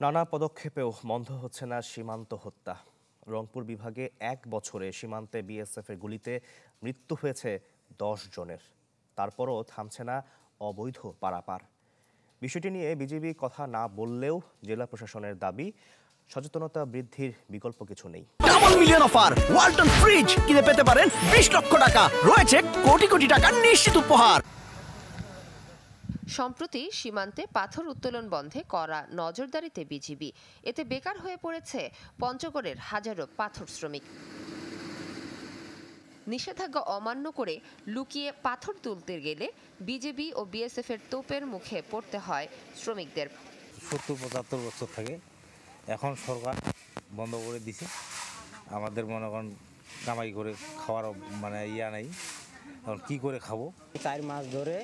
নানা পদক্ষেপেও বন্ধ হচ্ছে না সীমান্ত হত্যা। রংপুর বিভাগে ১ বছরে সীমান্তে বিএসএফের গুলিতে মৃত্যু হয়েছে ১০ জনের। তারপরও থামছে না অবৈধ পারাপার। বিষয়টি নিয়ে বিজিবি কথা না বললেও জেলা প্রশাসনের দাবি, সচেতনতা বৃদ্ধির বিকল্প কিছু নেই। Double million offer Walton fridge কিনে পেতে পারেন ২০ লক্ষ টাকা, রয়েছে কোটি কোটি টাকার নিশ্চিত উপহার। সম্প্রতি সীমান্তে পাথর উত্তোলন বন্ধে কড়া নজরদারিতে বিজিবি। এতে বেকার হয়ে পড়েছে পঞ্চগড়ের হাজারো পাথর শ্রমিক। নিষেধাজ্ঞা অমান্য করে লুকিয়ে পাথর তুলতে গেলে বিজিবি ও বিএসএফ এর তোপের মুখে পড়তে হয় শ্রমিকদের। ৭০-৭৫ বছর থেকে এখন সরকার বন্ধ করে দিছে। আমাদের মনে করেন কামাই করে খাওয়ার ইয়া নেই, এখন কী করে খাবো। ৪ মাস ধরে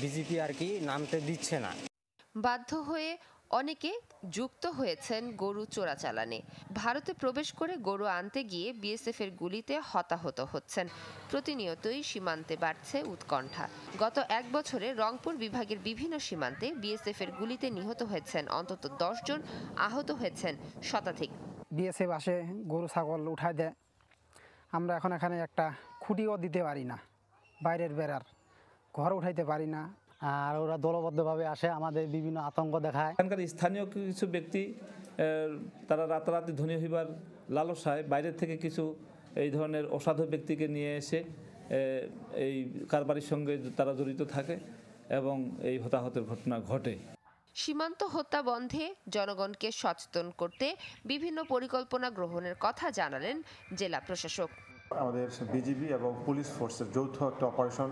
বিজেপি আর কি নামতে দিচ্ছে না। বাধ্য হয়ে অনেকে যুক্ত হয়েছেন গরু চোরাচালানে। ভারতে প্রবেশ করে গরু আনতে গিয়ে বিএসএফ এর গুলিতে হতাহত হচ্ছেন। প্রতিনিয়তই সীমান্তে বাড়ছে উৎকণ্ঠা। গত ১ বছরে রংপুর বিভাগের বিভিন্ন সীমান্তে বিএসএফ এর গুলিতে নিহত হয়েছেন অন্তত ১০ জন, আহত হয়েছেন শতাধিক। বিএসএফ আসে, গরু ছাগল উঠায় দেয়। আমরা এখন এখানে একটা খুঁটিও দিতে পারি না, বাইরের বেড়ার ঘর উঠাইতে পারি না। আর ওরা দলবদ্ধভাবে আসে, আমাদের বিভিন্ন আতঙ্ক দেখায়। এখানকার স্থানীয় কিছু ব্যক্তি তারা রাতারাতি ধনী হইবার লালসায় বাইরের থেকে কিছু এই ধরনের অসাধু ব্যক্তিকে নিয়ে এসে এই কারবারির সঙ্গে তারা জড়িত থাকে এবং এই হতাহতের ঘটনা ঘটে। সীমান্ত হত্যা বন্ধে জনগণকে সচেতন করতে বিভিন্ন পরিকল্পনা গ্রহণের কথা জানালেন জেলা প্রশাসক। আমাদের বিজিবি এবং পুলিশ ফোর্সের যৌথ একটা অপারেশন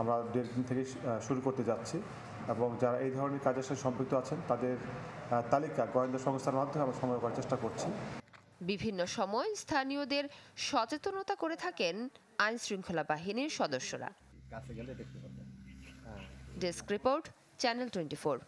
আমরা ১.৫ দিন থেকে শুরু করতে যাচ্ছি এবং যারা এই ধরনের কাজের সাথে সম্পৃক্ত আছেন তাদের তালিকা গোয়েন্দা সংস্থার মাধ্যমে আমরা সংগ্রহ করার চেষ্টা করছি। বিভিন্ন সময় স্থানীয়দের সচেতনতা করে থাকেন আইন শৃঙ্খলা বাহিনীর সদস্যরা। Desk report, channel 24।